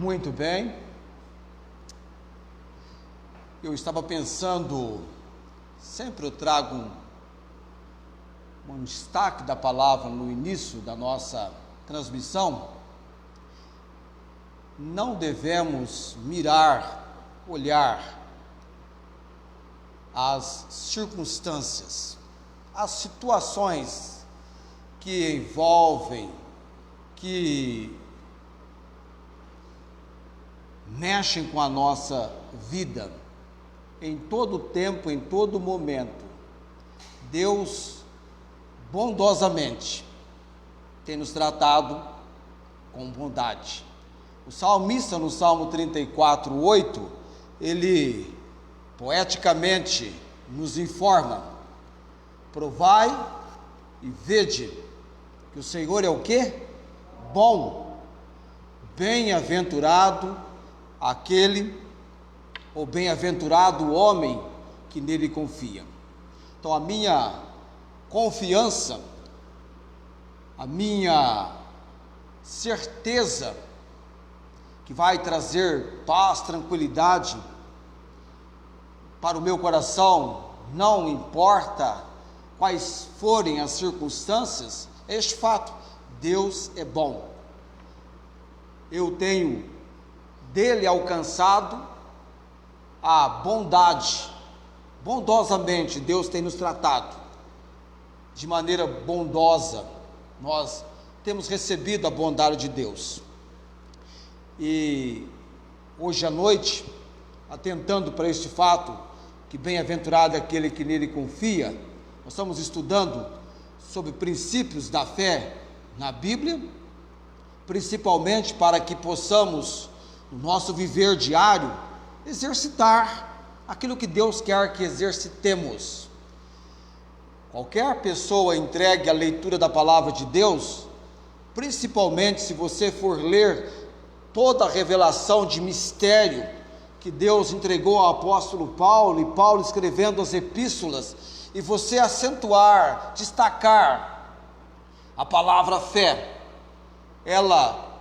Muito bem. Eu estava pensando, sempre eu trago um destaque da palavra no início da nossa transmissão. Não devemos olhar as circunstâncias, as situações que envolvem, que mexem com a nossa vida, em todo tempo, em todo momento. Deus bondosamente tem nos tratado com bondade. O salmista, no Salmo 34:8, ele poeticamente nos informa: provai e vede que o Senhor é o quê? Bom. Bem-aventurado aquele, ou bem-aventurado o homem que nele confia. Então a minha confiança, a minha certeza que vai trazer paz, tranquilidade para o meu coração, não importa quais forem as circunstâncias, é este fato: Deus é bom. Eu tenho dele alcançado a bondade. Bondosamente Deus tem nos tratado de maneira bondosa. Nós temos recebido a bondade de Deus. E hoje à noite, atentando para este fato, que bem-aventurado é aquele que nele confia, nós estamos estudando sobre princípios da fé na Bíblia, principalmente para que possamos, no nosso viver diário, exercitar aquilo que Deus quer que exercitemos. Qualquer pessoa entregue à leitura da palavra de Deus, principalmente se você for ler toda a revelação de mistério que Deus entregou ao apóstolo Paulo, e Paulo escrevendo as epístolas, e você acentuar, destacar a palavra fé, ela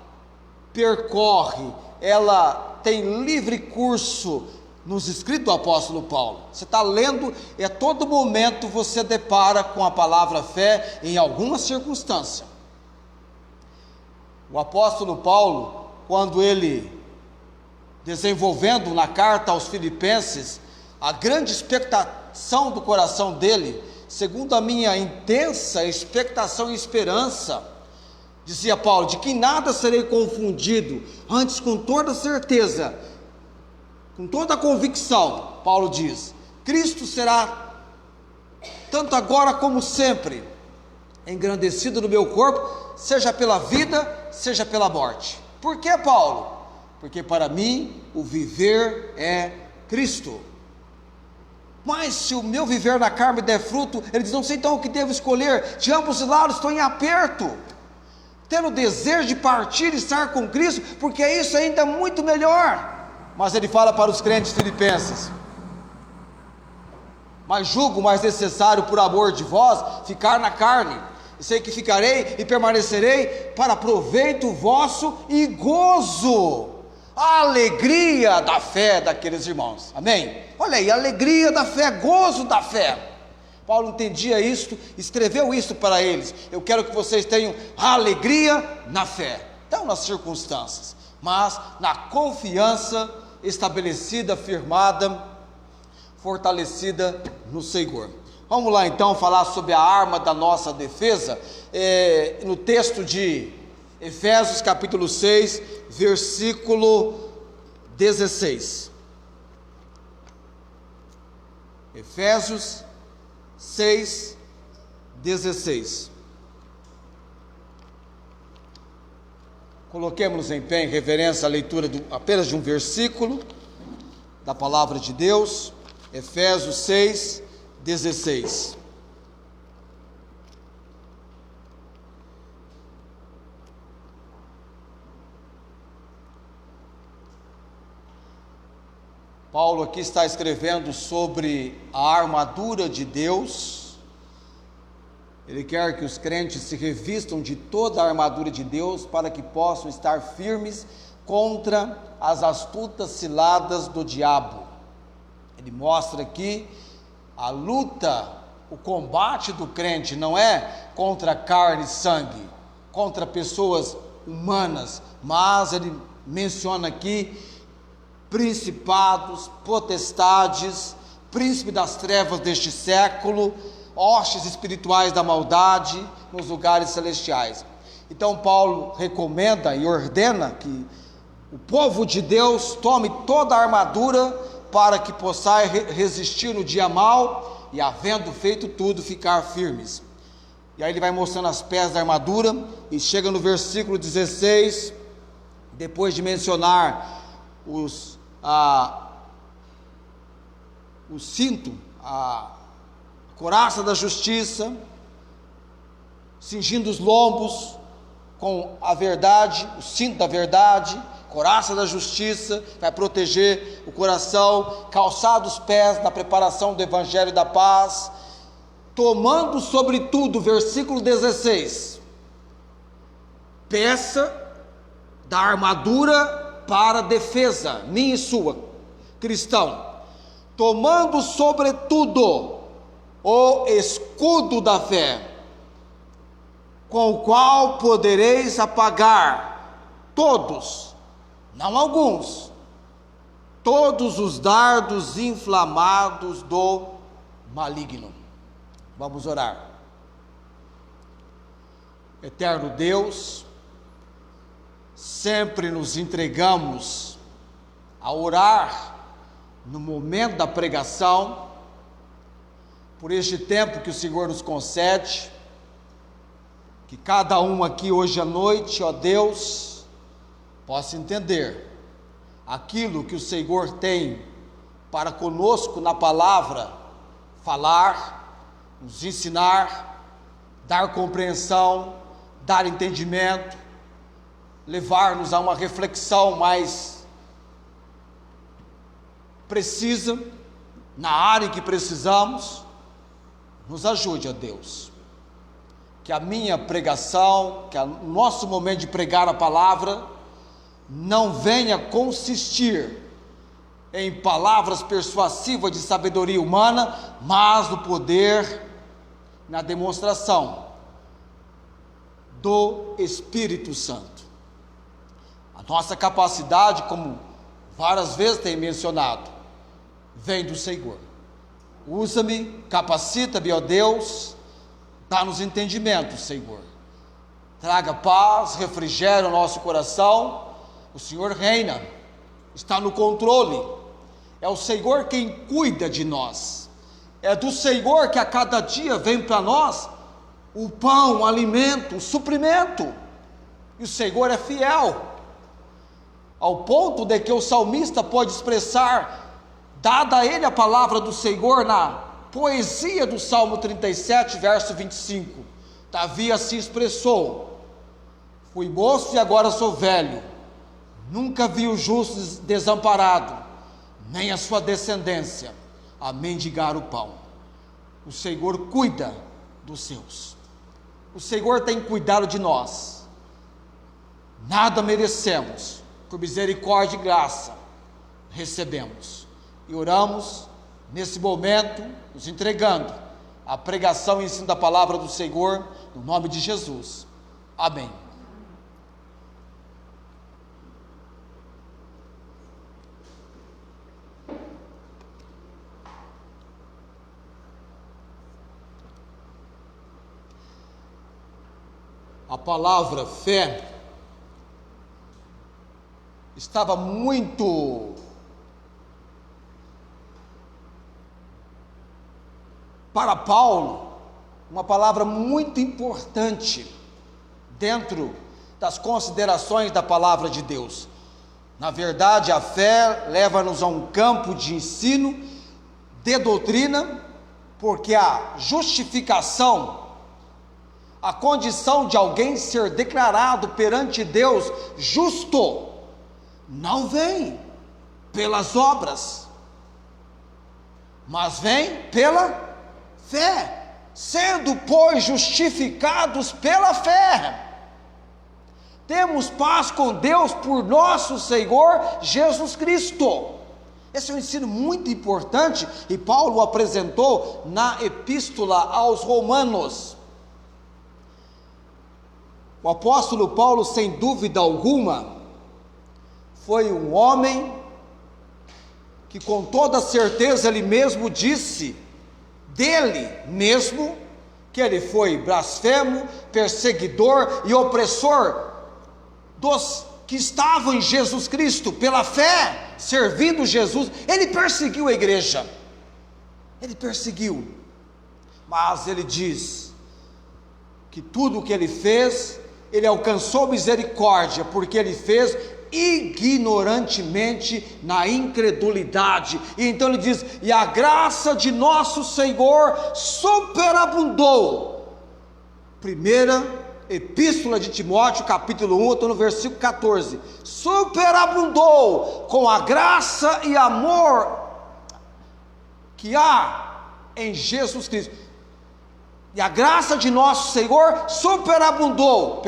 percorre, ela tem livre curso nos escritos do apóstolo Paulo. Você está lendo e a todo momento você depara com a palavra fé em alguma circunstância. O apóstolo Paulo, quando ele, desenvolvendo na carta aos Filipenses, a grande expectação do coração dele, segundo a minha intensa expectação e esperança, dizia Paulo: de que em nada serei confundido, antes com toda certeza, com toda a convicção, Paulo diz, Cristo será, tanto agora como sempre, engrandecido no meu corpo, seja pela vida, seja pela morte. Por que, Paulo? Porque para mim o viver é Cristo. Mas se o meu viver na carne der fruto, ele diz: não sei então o que devo escolher, de ambos os lados estou em aperto, tendo o desejo de partir e estar com Cristo, porque isso ainda é muito melhor. Mas ele fala para os crentes filipenses: mas julgo mais necessário, por amor de vós, ficar na carne, e sei que ficarei e permanecerei para proveito vosso e gozo, a alegria da fé daqueles irmãos. Amém? Olha aí, alegria da fé, gozo da fé. Paulo entendia isto, escreveu isto para eles: eu quero que vocês tenham alegria na fé, não nas circunstâncias, mas na confiança estabelecida, firmada, fortalecida no Senhor. Vamos lá então falar sobre a arma da nossa defesa, no texto de Efésios capítulo 6, versículo 16. Efésios 6, 16. Coloquemos-nos em pé em reverência à leitura apenas de um versículo da palavra de Deus. Efésios 6, 16. Paulo aqui está escrevendo sobre a armadura de Deus. Ele quer que os crentes se revistam de toda a armadura de Deus para que possam estar firmes contra as astutas ciladas do diabo. Ele mostra aqui a luta, o combate do crente não é contra carne e sangue, contra pessoas humanas, mas ele menciona aqui principados, potestades, príncipe das trevas deste século, hostes espirituais da maldade nos lugares celestiais. Então Paulo recomenda e ordena que o povo de Deus tome toda a armadura para que possa resistir no dia mau e, havendo feito tudo, ficar firmes. E aí ele vai mostrando as peças da armadura e chega no versículo 16, depois de mencionar o cinto, a couraça da justiça, cingindo os lombos com a verdade, o cinto da verdade, couraça da justiça, vai proteger o coração, calçar os pés na preparação do evangelho da paz, tomando sobretudo, versículo 16, peça da armadura para defesa, minha e sua, cristão, tomando sobretudo o escudo da fé, com o qual podereis apagar todos, não alguns, todos os dardos inflamados do maligno. Vamos orar. Eterno Deus, sempre nos entregamos a orar no momento da pregação, por este tempo que o Senhor nos concede, que cada um aqui hoje à noite, ó Deus, possa entender aquilo que o Senhor tem para conosco na palavra, falar, nos ensinar, dar compreensão, dar entendimento, levar-nos a uma reflexão mais precisa, na área que precisamos. Nos ajude, ó Deus, que a minha pregação, que o nosso momento de pregar a palavra, não venha consistir em palavras persuasivas de sabedoria humana, mas no poder, na demonstração do Espírito Santo. A nossa capacidade, como várias vezes tem mencionado, vem do Senhor. Usa-me, capacita-me, ó Deus, dá-nos entendimento, Senhor. Traga paz, refrigério ao nosso coração. O Senhor reina, está no controle. É o Senhor quem cuida de nós. É do Senhor que a cada dia vem para nós o pão, o alimento, o suprimento. E o Senhor é fiel, ao ponto de que o salmista pode expressar, dada a ele a palavra do Senhor na poesia do Salmo 37, verso 25, Davi assim expressou: fui moço e agora sou velho, nunca vi o justo desamparado, nem a sua descendência a mendigar o pão. O Senhor cuida dos seus, o Senhor tem cuidado de nós, nada merecemos, por misericórdia e graça recebemos. E oramos nesse momento, nos entregando a pregação e ensino da palavra do Senhor, no nome de Jesus. Amém. A palavra fé estava muito para Paulo, uma palavra muito importante dentro das considerações da palavra de Deus. Na verdade, a fé leva-nos a um campo de ensino, de doutrina, porque a justificação, a condição de alguém ser declarado perante Deus justo, não vem pelas obras, mas vem pela fé, sendo, pois, justificados pela fé, temos paz com Deus por nosso Senhor Jesus Cristo. Esse é um ensino muito importante e Paulo o apresentou na epístola aos Romanos. O apóstolo Paulo, sem dúvida alguma, foi um homem que com toda certeza ele mesmo disse dele mesmo que ele foi blasfemo, perseguidor e opressor dos que estavam em Jesus Cristo, pela fé, servindo Jesus. Ele perseguiu a igreja, ele perseguiu, mas ele diz que tudo o que ele fez, ele alcançou misericórdia, porque ele fez ignorantemente na incredulidade. E então ele diz: e a graça de nosso Senhor superabundou. Primeira epístola de Timóteo, capítulo 1, eu estou no versículo 14. Superabundou com a graça e amor que há em Jesus Cristo. E a graça de nosso Senhor superabundou,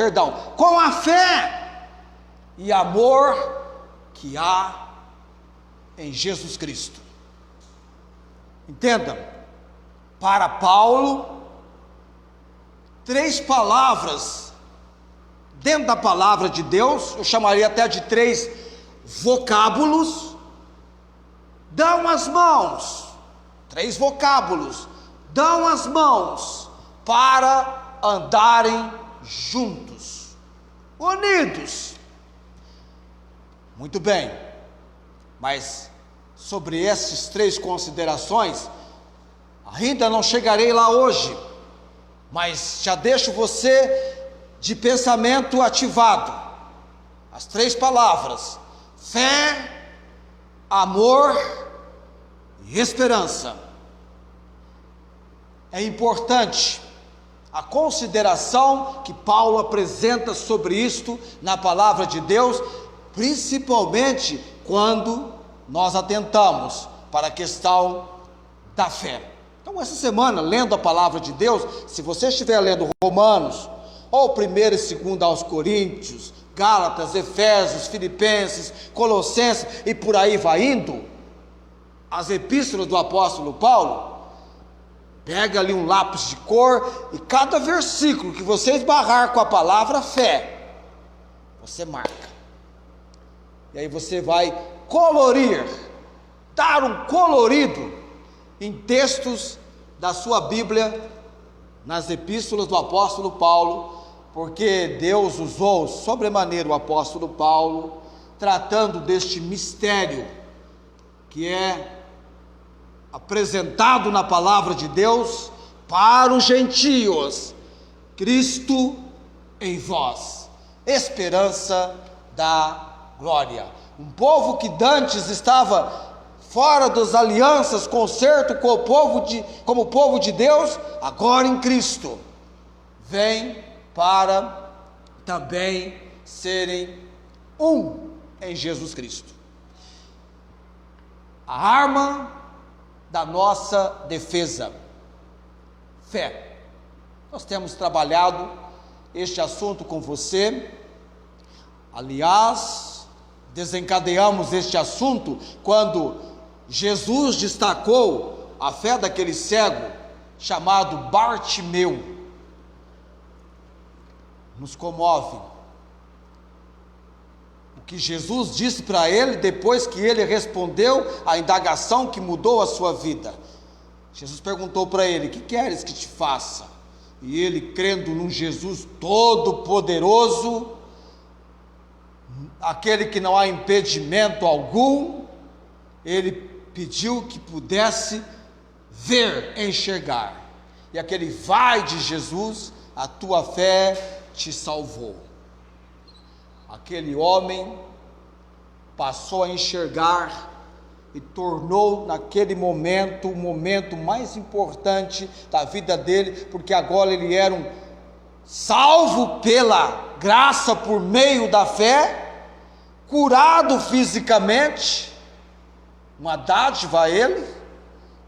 com a fé e amor que há em Jesus Cristo. Entenda, para Paulo, 3 palavras dentro da palavra de Deus, eu chamaria até de 3 vocábulos, dão as mãos. 3 vocábulos dão as mãos para andarem juntos, unidos. Muito bem, mas sobre essas 3 considerações, ainda não chegarei lá hoje, mas já deixo você de pensamento ativado. As 3 palavras: fé, amor e esperança. É importante a consideração que Paulo apresenta sobre isto na palavra de Deus, principalmente quando nós atentamos para a questão da fé. Então, essa semana, lendo a palavra de Deus, se você estiver lendo Romanos, ou 1º e 2º aos Coríntios, Gálatas, Efésios, Filipenses, Colossenses, e por aí vai indo, as epístolas do apóstolo Paulo, pega ali um lápis de cor, e cada versículo que você esbarrar com a palavra fé, você marca. E aí você vai colorir, dar um colorido em textos da sua Bíblia, nas epístolas do apóstolo Paulo, porque Deus usou sobremaneira o apóstolo Paulo, tratando deste mistério, que é apresentado na palavra de Deus, para os gentios, Cristo em vós, esperança da glória. Um povo que dantes estava fora das alianças, concerto com como o povo de Deus, agora em Cristo, vem para também serem um em Jesus Cristo. A arma da nossa defesa, fé. Nós temos trabalhado este assunto com você. Aliás, desencadeamos este assunto quando Jesus destacou a fé daquele cego chamado Bartimeu. Nos comove o que Jesus disse para ele depois que ele respondeu a indagação que mudou a sua vida. Jesus perguntou para ele: que queres que te faça? E ele, crendo num Jesus todo-poderoso, aquele que não há impedimento algum, ele pediu que pudesse ver, enxergar. E aquele vai de Jesus: a tua fé te salvou. Aquele homem passou a enxergar e tornou naquele momento o momento mais importante da vida dele, porque agora ele era um salvo pela graça por meio da fé, curado fisicamente, uma dádiva a ele,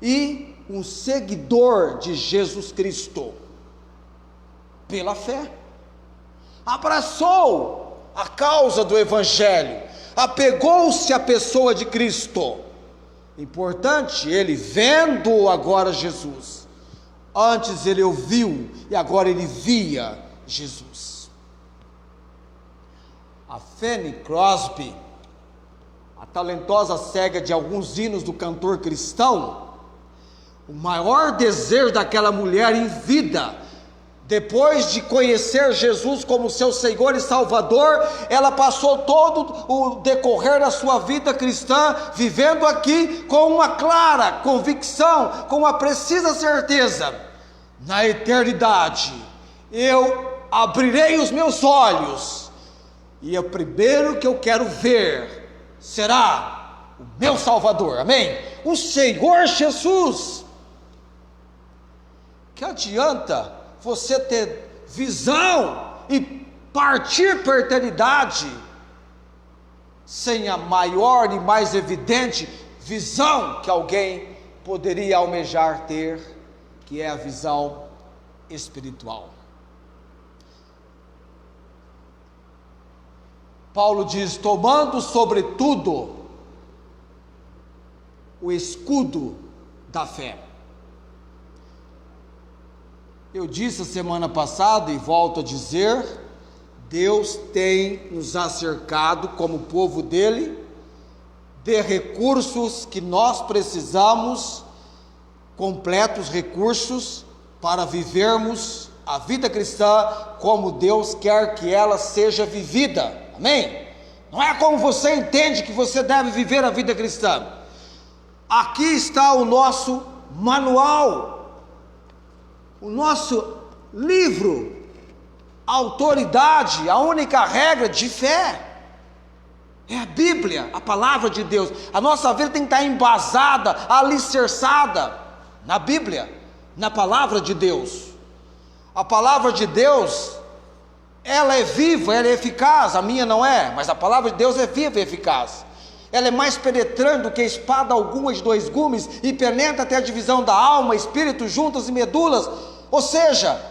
e um seguidor de Jesus Cristo, pela fé, abraçou a causa do Evangelho, apegou-se à pessoa de Cristo. Importante, ele vendo agora Jesus. Antes ele ouviu e agora ele via Jesus. A Fanny Crosby, a talentosa cega de alguns hinos do cantor cristão, o maior desejo daquela mulher em vida, depois de conhecer Jesus como seu Senhor e Salvador, ela passou todo o decorrer da sua vida cristã, vivendo aqui com uma clara convicção, com uma precisa certeza: na eternidade, eu abrirei os meus olhos, e o primeiro que eu quero ver será o meu Salvador, amém? O Senhor Jesus. Que adianta você ter visão e partir para a eternidade sem a maior e mais evidente visão que alguém poderia almejar ter, que é a visão espiritual. Paulo diz: tomando sobretudo o escudo da fé. Eu disse a semana passada e volto a dizer: Deus tem nos acercado como povo dele de recursos que nós precisamos, completos recursos para vivermos a vida cristã como Deus quer que ela seja vivida, amém? Não é como você entende que você deve viver a vida cristã. Aqui está o nosso manual, o nosso livro, autoridade, a única regra de fé é a Bíblia, a palavra de Deus. A nossa vida tem que estar embasada, alicerçada na Bíblia, na palavra de Deus. A palavra de Deus, ela é viva, ela é eficaz. A minha não é, mas a palavra de Deus é viva e eficaz. Ela é mais penetrante do que espada alguma de dois gumes, e penetra até a divisão da alma, espírito, juntas e medulas. Ou seja,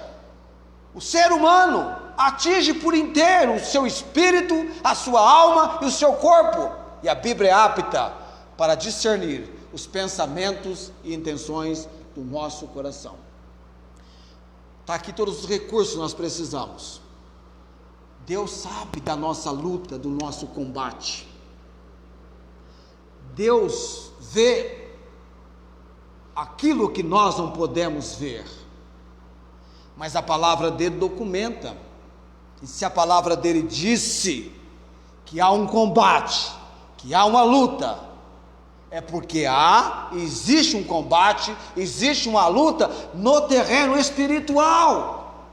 o ser humano atinge por inteiro o seu espírito, a sua alma e o seu corpo. E a Bíblia é apta para discernir os pensamentos e intenções do nosso coração. Está aqui todos os recursos que nós precisamos. Deus sabe da nossa luta, do nosso combate. Deus vê aquilo que nós não podemos ver, mas a palavra dele documenta. E se a palavra dele disse que há um combate, que há uma luta, é porque existe um combate, existe uma luta no terreno espiritual.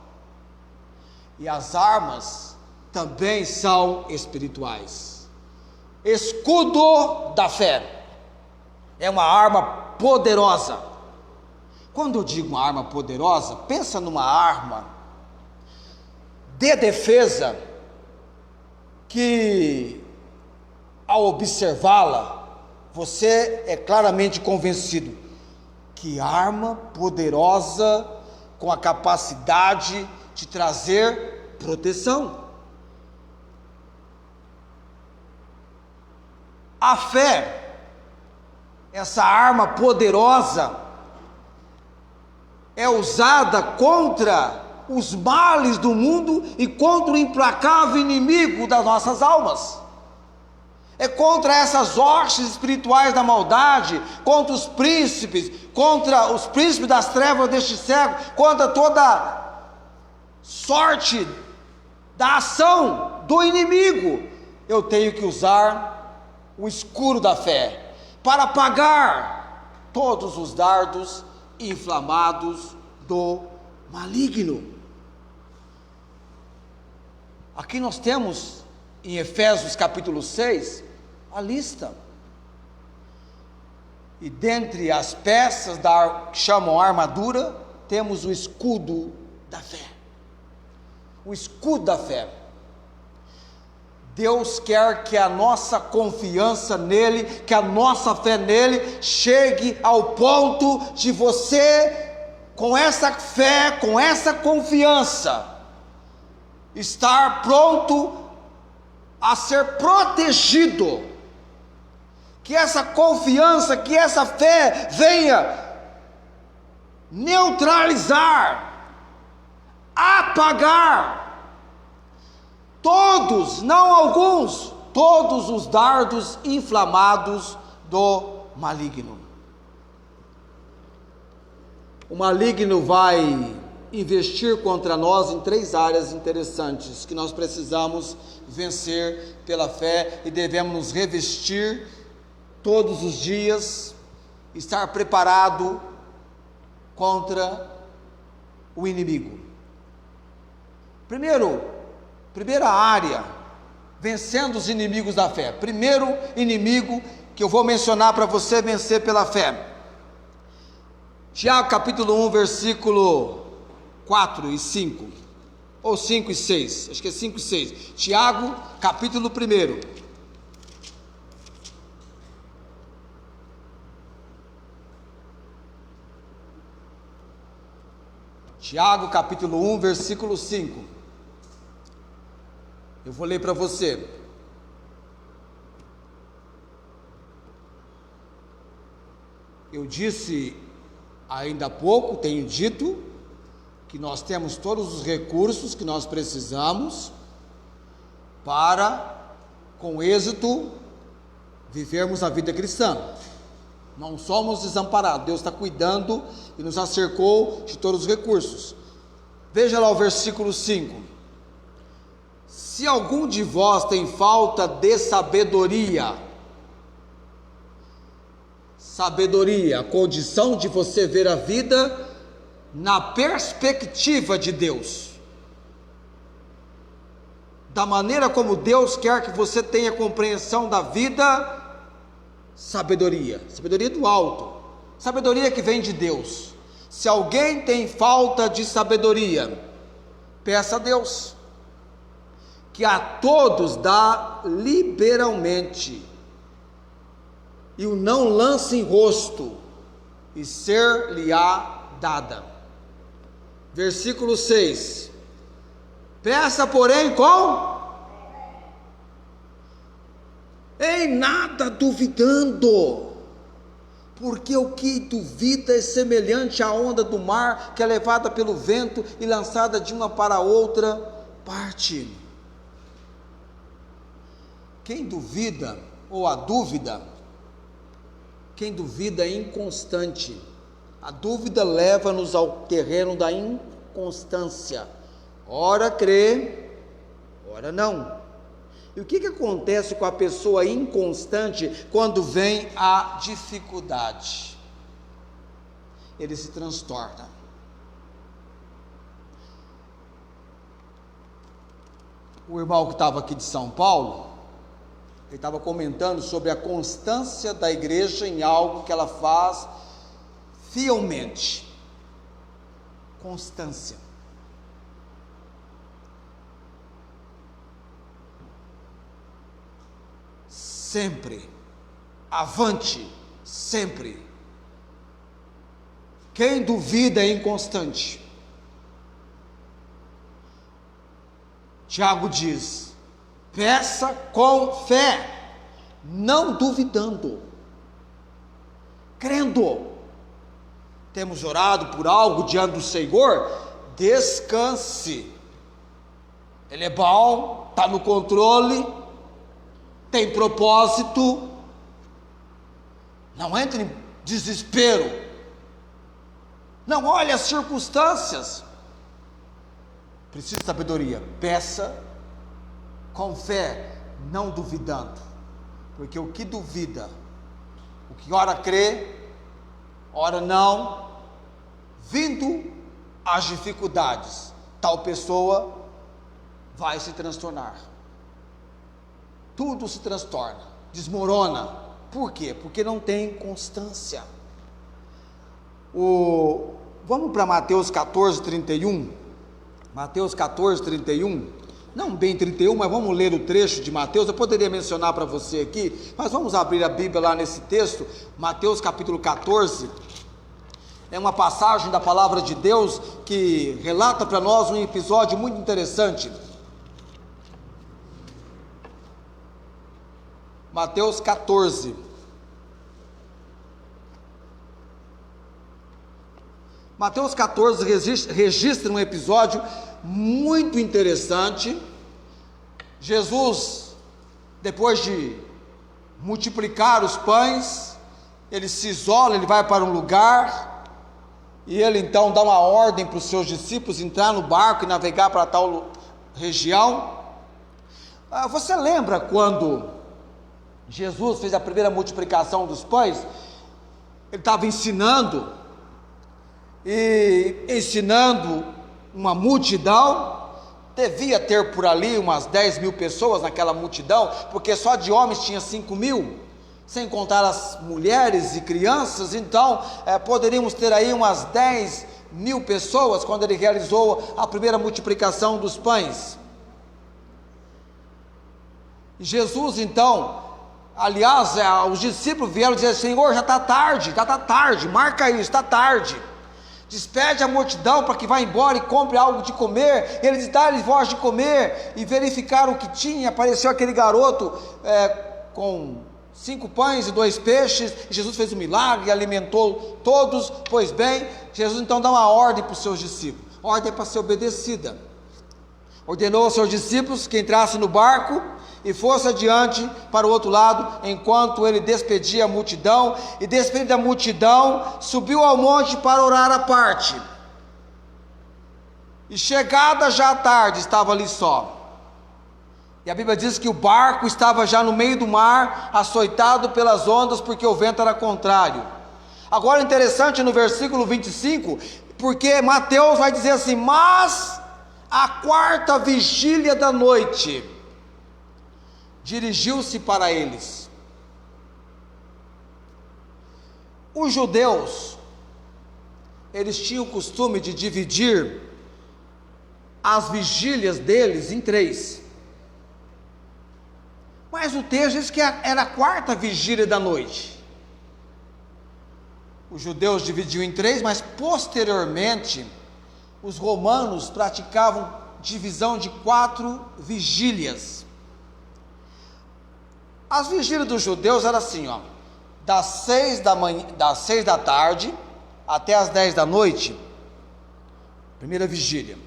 E as armas também são espirituais. Escudo da fé é uma arma poderosa. Quando eu digo uma arma poderosa, pensa numa arma de defesa que, ao observá-la, você é claramente convencido que arma poderosa, com a capacidade de trazer proteção. A fé, essa arma poderosa, é usada contra os males do mundo e contra o implacável inimigo das nossas almas. É contra essas hostes espirituais da maldade, contra os príncipes das trevas deste século, contra toda sorte da ação do inimigo. Eu tenho que usar o escudo da fé para apagar todos os dardos inflamados do maligno. Aqui nós temos em Efésios capítulo 6 a lista, e dentre as peças que chamam armadura, temos o escudo da fé. O escudo da fé. Deus quer que a nossa confiança nele, que a nossa fé nele chegue ao ponto de você, com essa fé, com essa confiança, estar pronto a ser protegido, que essa confiança, que essa fé venha neutralizar, apagar todos, não alguns, todos os dardos inflamados do maligno. O maligno vai investir contra nós em 3 áreas interessantes que nós precisamos vencer pela fé e devemos nos revestir todos os dias, estar preparado contra o inimigo. Primeira área, vencendo os inimigos da fé. Primeiro inimigo que eu vou mencionar para você vencer pela fé. Tiago capítulo 1, versículo 4 e 5, ou 5 e 6, acho que é 5 e 6. Tiago capítulo 1. Tiago capítulo 1, versículo 5. Eu vou ler para você. Eu disse ainda há pouco, tenho dito, que nós temos todos os recursos que nós precisamos para, com êxito, vivermos a vida cristã. Não somos desamparados, Deus está cuidando e nos acercou de todos os recursos. Veja lá o versículo 5. Se algum de vós tem falta de sabedoria, a condição de você ver a vida na perspectiva de Deus, da maneira como Deus quer que você tenha compreensão da vida. Sabedoria do alto, sabedoria que vem de Deus. Se alguém tem falta de sabedoria, peça a Deus, que a todos dá liberalmente, e o não lance em rosto, e ser-lhe-á dada. Versículo 6. Peça, porém, em nada duvidando, porque o que duvida é semelhante à onda do mar, que é levada pelo vento e lançada de uma para outra parte. Quem duvida, ou a dúvida, quem duvida é inconstante. A dúvida leva-nos ao terreno da inconstância. Ora crê, ora não. E o que acontece com a pessoa inconstante quando vem a dificuldade? Ele se transtorna. O irmão que estava aqui de São Paulo, ele estava comentando sobre a constância da igreja em algo que ela faz fielmente. Constância. Sempre, avante, sempre. Quem duvida é inconstante. Tiago diz: peça com fé, não duvidando, crendo. Temos orado por algo diante do Senhor, descanse. Ele é bom, está no controle, tem propósito. Não entre em desespero, não olhe as circunstâncias. Precisa de sabedoria, peça com fé, não duvidando, porque o que duvida, o que ora crê, ora não, vindo as dificuldades, tal pessoa vai se transtornar. Tudo se transtorna, desmorona. Por quê? Porque não tem constância. Vamos para Mateus 14, 31. Mateus 14, 31. Não bem 31, mas vamos ler o trecho de Mateus. Eu poderia mencionar para você aqui, mas vamos abrir a Bíblia lá nesse texto. Mateus capítulo 14. É uma passagem da palavra de Deus que relata para nós um episódio muito interessante. Mateus 14. Mateus 14 registra um episódio muito interessante. Jesus, depois de multiplicar os pães, ele se isola, ele vai para um lugar, e ele então dá uma ordem para os seus discípulos entrar no barco e navegar para tal região. Você lembra quando Jesus fez a primeira multiplicação dos pães? Ele estava ensinando uma multidão. Devia ter por ali umas 10.000 pessoas naquela multidão, porque só de homens tinha 5.000, sem contar as mulheres e crianças. Então poderíamos ter aí umas 10.000 pessoas quando ele realizou a primeira multiplicação dos pães. E Jesus então, aliás, os discípulos vieram dizer: Senhor, já está tarde, marca isso, está tarde, despede a multidão para que vá embora e compre algo de comer. Ele diz: dá-lhes voz de comer. E verificaram o que tinha. Apareceu aquele garoto com 5 pães e 2 peixes, e Jesus fez um milagre e alimentou todos. Pois bem, Jesus então dá uma ordem para os seus discípulos, ordem para ser obedecida. Ordenou aos seus discípulos que entrassem no barco e fosse adiante para o outro lado, enquanto ele despedia a multidão. E despedida a multidão, subiu ao monte para orar à parte. E chegada já a tarde, estava ali só. E a Bíblia diz que o barco estava já no meio do mar, açoitado pelas ondas, porque o vento era contrário. Agora interessante no versículo 25, porque Mateus vai dizer assim: mas à 4ª vigília da noite, dirigiu-se para eles. Os judeus, eles tinham o costume de dividir as vigílias deles em 3. Mas o texto diz que era a 4ª vigília da noite. Os judeus dividiam em 3, mas posteriormente os romanos praticavam divisão de 4 vigílias. As vigílias dos judeus eram assim, das 6 da tarde até as 10 da noite, primeira vigília.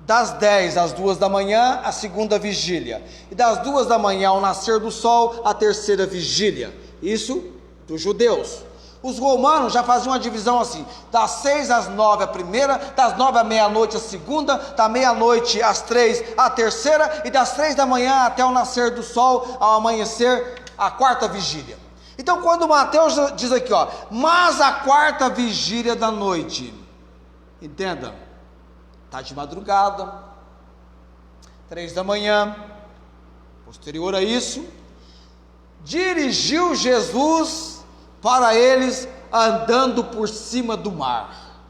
Das 10 às 2 da manhã, a segunda vigília. E das 2 da manhã ao nascer do sol, a terceira vigília. Isso dos judeus. Os romanos já faziam uma divisão assim: das 6 às 9 a primeira, das 9 à meia-noite a segunda, da meia-noite às 3 a terceira, e das 3 da manhã até o nascer do sol, ao amanhecer, a 4ª vigília. Então quando Mateus diz aqui, mas a 4ª vigília da noite, entenda, está de madrugada, 3 da manhã, posterior a isso, dirigiu Jesus para eles andando por cima do mar.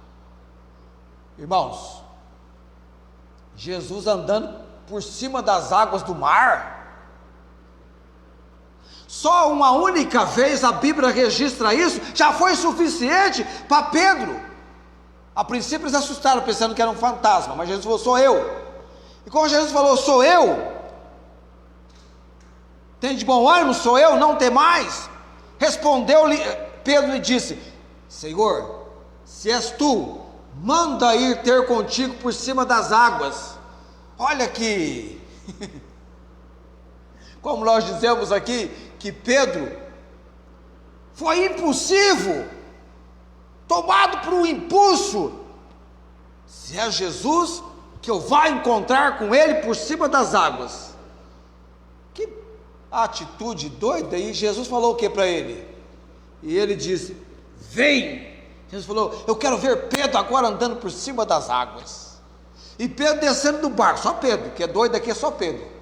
Irmãos, Jesus andando por cima das águas do mar. Só uma única vez a Bíblia registra isso, já foi suficiente para Pedro. A princípio eles assustaram, pensando que era um fantasma, mas Jesus falou: sou eu. E quando Jesus falou: sou eu, tem de bom ânimo, sou eu, não tem mais. Respondeu-lhe Pedro e disse: Senhor, se és tu, manda ir ter contigo por cima das águas. Olha que como nós dizemos aqui, que Pedro foi impulsivo, tomado por um impulso. Se é Jesus, que eu vá encontrar com ele por cima das águas. Que atitude doida. E Jesus falou o que para ele? E ele disse: vem. Jesus falou: eu quero ver Pedro agora andando por cima das águas. E Pedro descendo do barco, só Pedro, que é doido aqui, é só Pedro.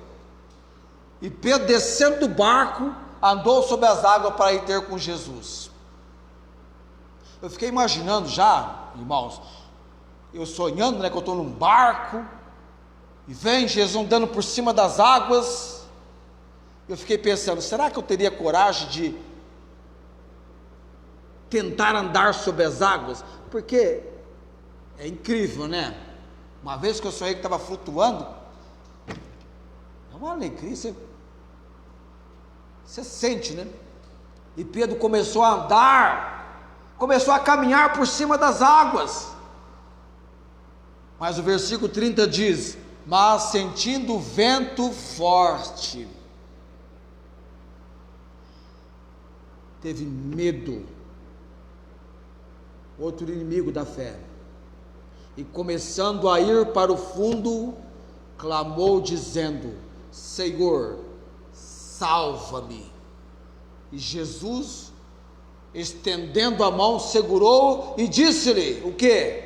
E Pedro descendo do barco, andou sobre as águas para ir ter com Jesus. Eu fiquei imaginando já, irmãos, eu sonhando, que eu estou num barco, e vem Jesus andando por cima das águas. Eu fiquei pensando: será que eu teria coragem de tentar andar sobre as águas? Porque é incrível, né? Uma vez que eu sonhei que estava flutuando, é uma alegria. Você sente, né? E Pedro começou a andar, começou a caminhar por cima das águas. Mas o versículo 30 diz: mas sentindo vento forte, teve medo, outro inimigo da fé, e começando a ir para o fundo, clamou dizendo: Senhor, salva-me. E Jesus, estendendo a mão, segurou e disse-lhe: o quê?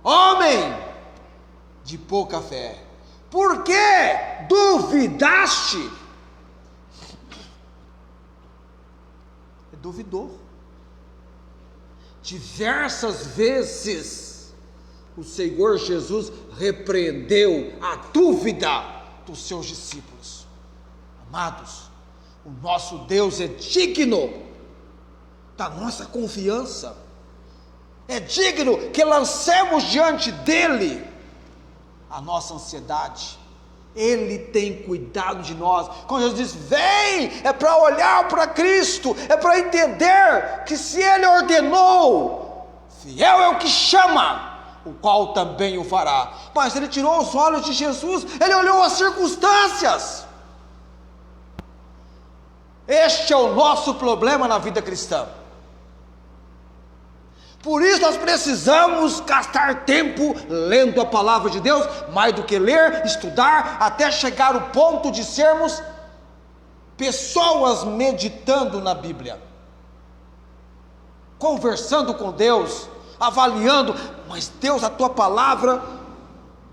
Homem de pouca fé, por que duvidaste? Duvidou. Diversas vezes o Senhor Jesus repreendeu a dúvida dos seus discípulos. Amados, o nosso Deus é digno da nossa confiança, é digno que lancemos diante dele a nossa ansiedade. Ele tem cuidado de nós. Quando Jesus diz vem, é para olhar para Cristo, é para entender que se ele ordenou, fiel é o que chama, o qual também o fará. Mas ele tirou os olhos de Jesus, ele olhou as circunstâncias. Este é o nosso problema na vida cristã. Por isso nós precisamos gastar tempo lendo a palavra de Deus, mais do que ler, estudar, até chegar ao ponto de sermos pessoas meditando na Bíblia, conversando com Deus, avaliando, mas Deus, a tua palavra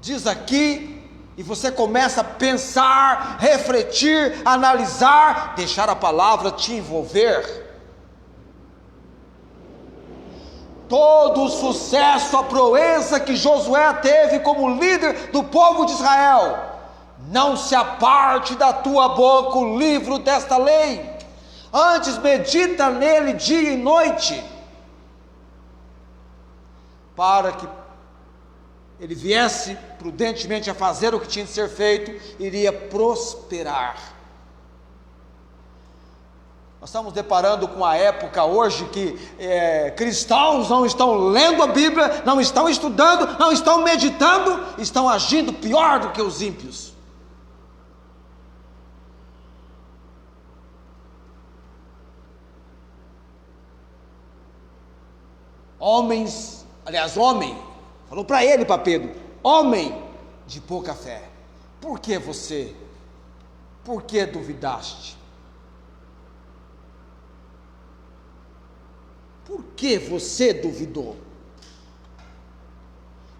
diz aqui, e você começa a pensar, refletir, analisar, deixar a palavra te envolver. Todo o sucesso, a proeza que Josué teve como líder do povo de Israel, não se aparte da tua boca o livro desta lei, antes medita nele dia e noite, para que ele viesse prudentemente a fazer o que tinha de ser feito, iria prosperar. Nós estamos deparando com a época hoje que cristãos não estão lendo a Bíblia, não estão estudando, não estão meditando, estão agindo pior do que os ímpios. Homem, falou para ele, para Pedro, homem de pouca fé, por que duvidaste? Por que você duvidou?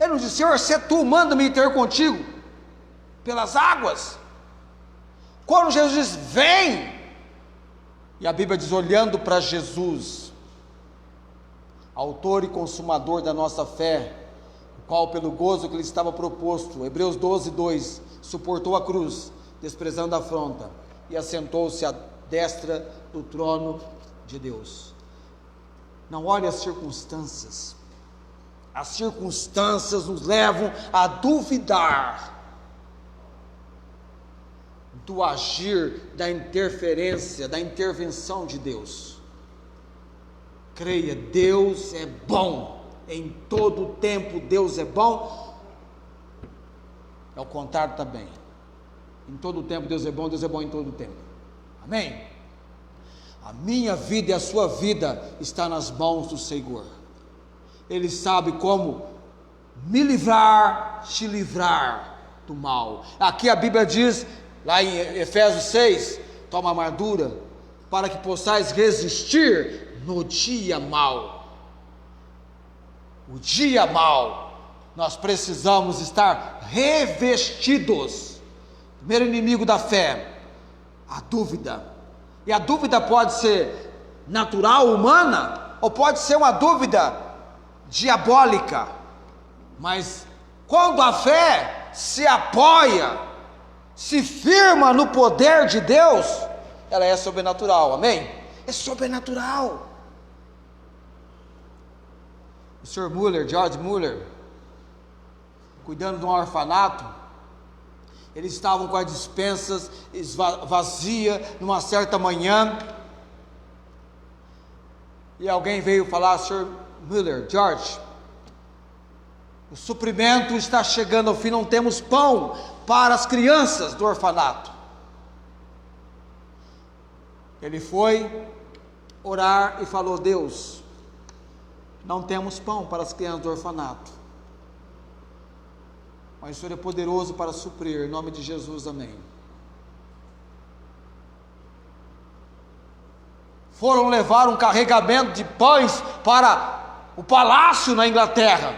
Ele não disse, Senhor, se é tu, manda-me ir ter contigo pelas águas. Quando Jesus diz, vem, e a Bíblia diz, olhando para Jesus, autor e consumador da nossa fé, o qual pelo gozo que lhe estava proposto, Hebreus 12:2, suportou a cruz, desprezando a afronta, e assentou-se à destra do trono de Deus. Não olhe as circunstâncias nos levam a duvidar do agir, da interferência, da intervenção de Deus. Creia, Deus é bom, em todo o tempo Deus é bom, é o contrário também, em todo o tempo Deus é bom em todo o tempo, amém? A minha vida e a sua vida está nas mãos do Senhor. Ele sabe como me livrar, te livrar do mal. Aqui a Bíblia diz, lá em Efésios 6, toma a armadura, para que possais resistir no dia mau. O dia mau, nós precisamos estar revestidos. Primeiro inimigo da fé, a dúvida. E a dúvida pode ser natural, humana, ou pode ser uma dúvida diabólica. Mas quando a fé se apoia, se firma no poder de Deus, ela é sobrenatural, amém? É sobrenatural. O Sr. George Muller, cuidando de um orfanato, Eles estavam com as dispensas vazia numa certa manhã, e alguém veio falar: Sr. Müller, George, o suprimento está chegando ao fim, não temos pão para as crianças do orfanato. Ele foi orar e falou: Deus, não temos pão para as crianças do orfanato, mas o Senhor é poderoso para suprir, em nome de Jesus, amém. Foram levar um carregamento de pães para o palácio na Inglaterra,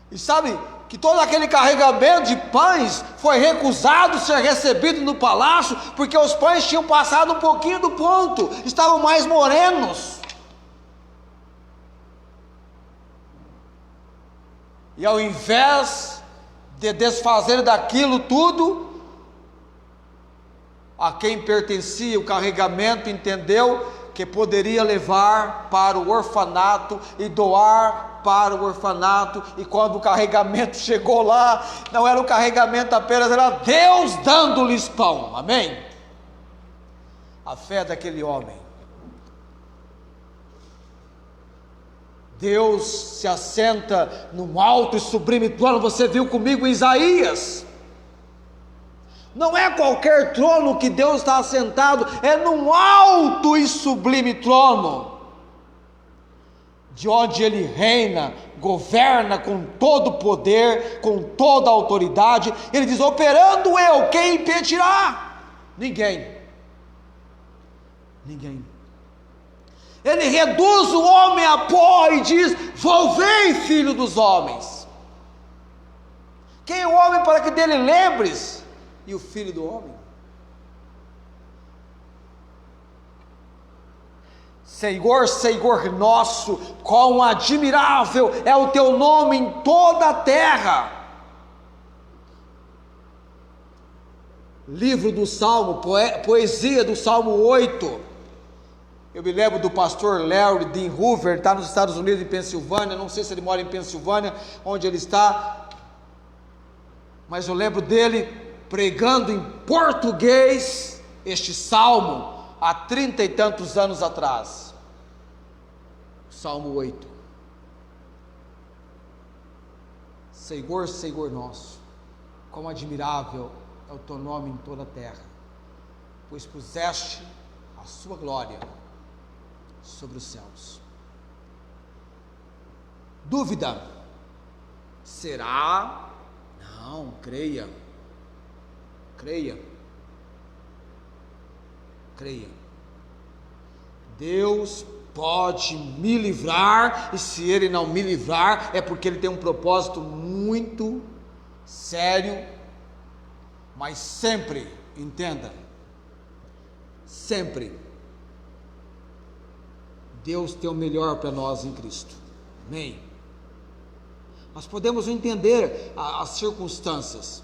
e sabe que todo aquele carregamento de pães foi recusado ser recebido no palácio, porque os pães tinham passado um pouquinho do ponto, estavam mais morenos. E ao invés de desfazer daquilo tudo, a quem pertencia o carregamento entendeu que poderia levar para o orfanato e doar para o orfanato. E quando o carregamento chegou lá, não era um carregamento apenas, era Deus dando-lhes pão, amém? A fé daquele homem. Deus se assenta num alto e sublime trono. Você viu comigo em Isaías? Não é qualquer trono que Deus está assentado, é num alto e sublime trono, de onde Ele reina, governa com todo o poder, com toda a autoridade. Ele diz: operando eu, quem impedirá? Ninguém. Ninguém. Ele reduz o homem a pó e diz: volvei, filho dos homens. Quem é o homem para que dele lembres? E o filho do homem? Senhor, Senhor nosso, quão admirável é o teu nome em toda a terra. Livro do Salmo, poesia do Salmo 8. Eu me lembro do pastor Larry Dean Hoover, está nos Estados Unidos, em Pensilvânia. Não sei se ele mora em Pensilvânia, onde ele está, mas eu lembro dele pregando em português este salmo há 30 e tantos anos atrás. Salmo 8. Senhor, Senhor nosso, quão admirável é o teu nome em toda a terra, pois puseste a sua glória sobre os céus. Dúvida: será? Não, creia. Creia. Creia. Deus pode me livrar, e se Ele não me livrar, é porque Ele tem um propósito muito sério, mas sempre, entenda, sempre, Deus tem o melhor para nós em Cristo, amém? Nós podemos entender as circunstâncias,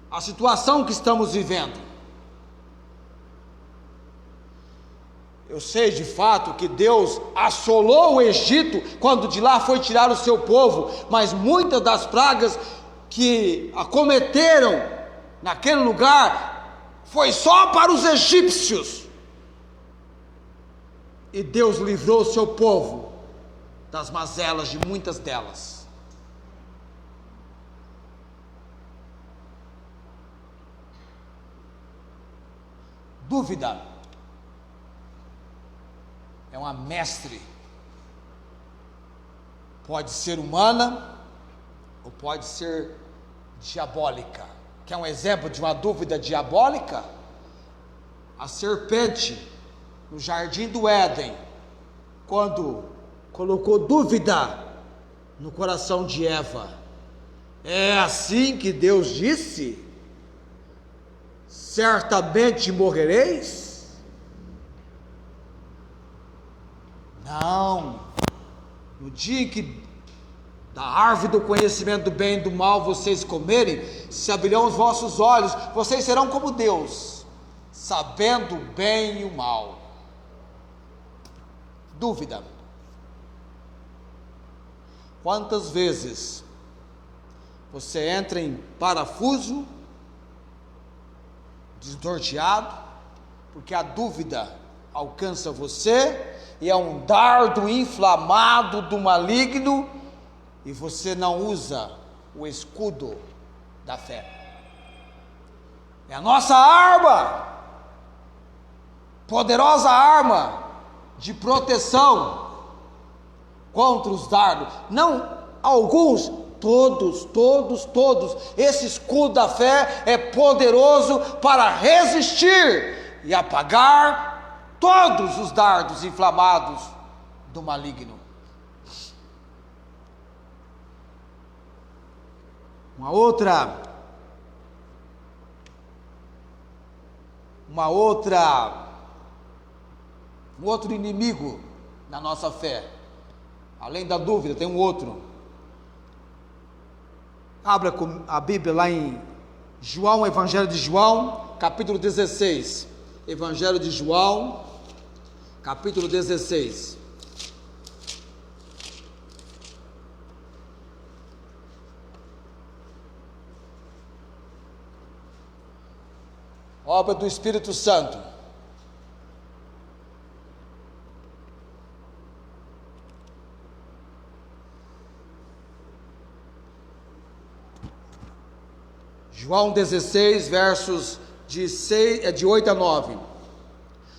a situação que estamos vivendo. Eu sei de fato que Deus assolou o Egito quando de lá foi tirar o seu povo, mas muitas das pragas que acometeram naquele lugar foi só para os egípcios, e Deus livrou o seu povo das mazelas de muitas delas. Dúvida é uma mestre, pode ser humana ou pode ser diabólica. Quer um exemplo de uma dúvida diabólica? A serpente no jardim do Éden, quando colocou dúvida no coração de Eva: é assim que Deus disse? Certamente morrereis? Não, no dia em que da árvore do conhecimento do bem e do mal vocês comerem, se abrirão os vossos olhos, vocês serão como Deus, sabendo o bem e o mal. Dúvida: quantas vezes você entra em parafuso, desnorteado, porque a dúvida alcança você, e é um dardo inflamado do maligno, e você não usa o escudo da fé. É a nossa arma, poderosa arma de proteção contra os dardos. Não alguns, todos. Esse escudo da fé é poderoso para resistir e apagar todos os dardos inflamados do maligno. Um outro inimigo da nossa fé, além da dúvida, tem um outro. Abra a Bíblia lá em João, Evangelho de João, capítulo 16. Evangelho de João, capítulo 16. Obra do Espírito Santo. João 16, versos de 8 a 9.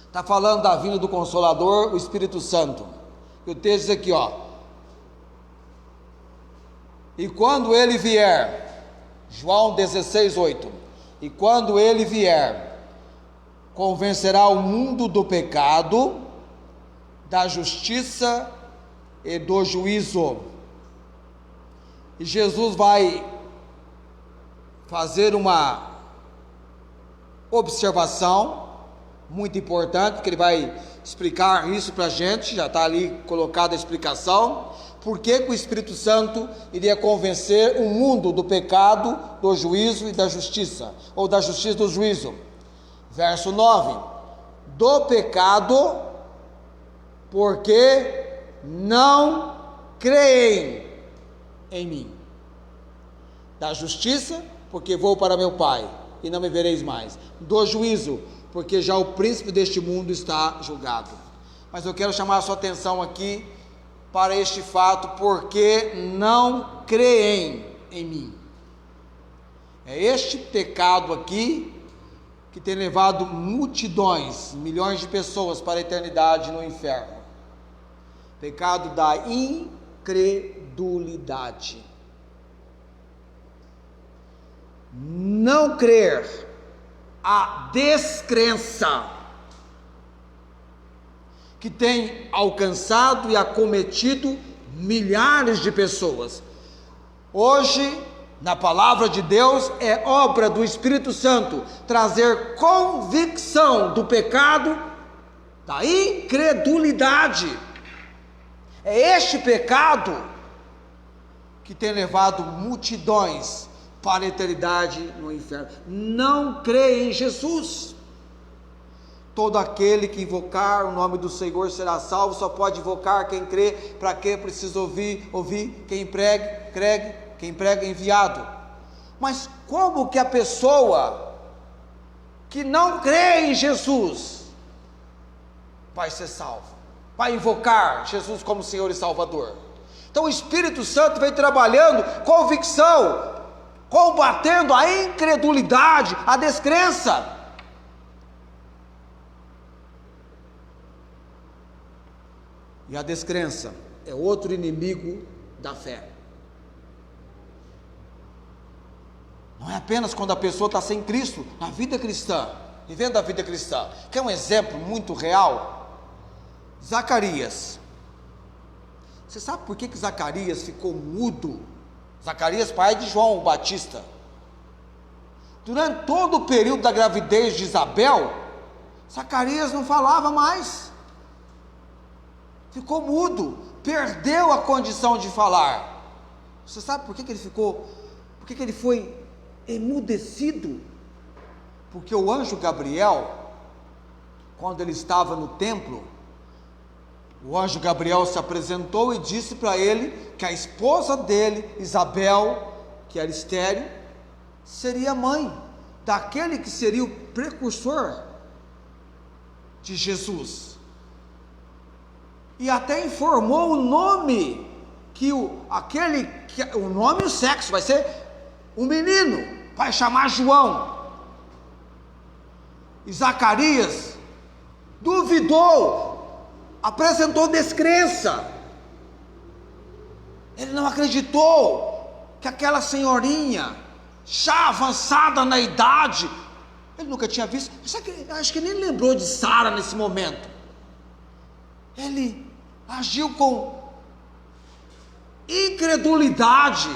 Está falando da vinda do Consolador, o Espírito Santo. E o texto diz aqui, e quando ele vier, João 16, 8. E quando ele vier, convencerá o mundo do pecado, da justiça e do juízo. E Jesus vai fazer uma observação muito importante, que ele vai explicar isso para a gente, já está ali colocada a explicação, por que o Espírito Santo iria convencer o mundo do pecado, do juízo e da justiça, ou da justiça e do juízo. Verso 9, do pecado, porque não creem em mim. Da justiça, porque vou para meu Pai, e não me vereis mais. Do juízo, porque já o príncipe deste mundo está julgado. Mas eu quero chamar a sua atenção aqui para este fato, porque não creem em mim. É este pecado aqui que tem levado multidões, milhões de pessoas para a eternidade no inferno. Pecado da incredulidade. Não crer, a descrença, que tem alcançado e acometido milhares de pessoas. Hoje, na palavra de Deus, é obra do Espírito Santo trazer convicção do pecado, da incredulidade. É este pecado que tem levado multidões para a eternidade no inferno. Não crê em Jesus. Todo aquele que invocar o nome do Senhor será salvo. Só pode invocar quem crê. Para que precisa ouvir quem prega, quem prega enviado. Mas como que a pessoa que não crê em Jesus vai ser salvo? Vai invocar Jesus como Senhor e Salvador? Então o Espírito Santo vem trabalhando convicção, combatendo a incredulidade, a descrença. E a descrença é outro inimigo da fé. Não é apenas quando a pessoa está sem Cristo, na vida cristã, vivendo a vida cristã. Quer um exemplo muito real? Zacarias. Você sabe por que Zacarias ficou mudo? Zacarias, pai de João o Batista. Durante todo o período da gravidez de Isabel, Zacarias não falava mais. Ficou mudo, perdeu a condição de falar. Você sabe por que ele ficou, por que ele foi emudecido? Porque o anjo Gabriel, quando ele estava no templo, o anjo Gabriel se apresentou e disse para ele que a esposa dele, Isabel, que era estéril, seria mãe daquele que seria o precursor de Jesus. E até informou o nome, o nome e o sexo, vai ser um menino, vai chamar João. E Zacarias duvidou, apresentou descrença. Ele não acreditou que aquela senhorinha, já avançada na idade, ele nunca tinha visto, acho que nem lembrou de Sara nesse momento. Ele agiu com incredulidade,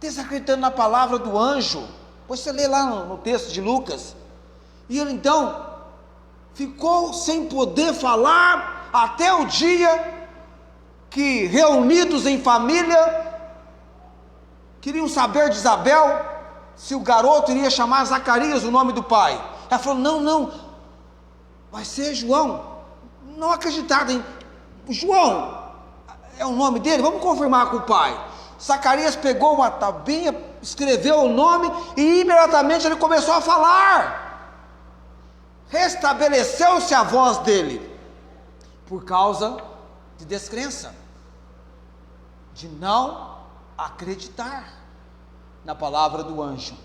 desacreditando na palavra do anjo. Você lê lá no texto de Lucas. E ele então ficou sem poder falar até o dia que, reunidos em família, queriam saber de Isabel se o garoto iria chamar Zacarias, o nome do pai. Ela falou: não, vai ser João. Não acreditaram em João, é o nome dele, vamos confirmar com o pai. Zacarias pegou uma tabinha, escreveu o nome e imediatamente ele começou a falar. Restabeleceu-se a voz dele, por causa de descrença, de não acreditar na palavra do anjo.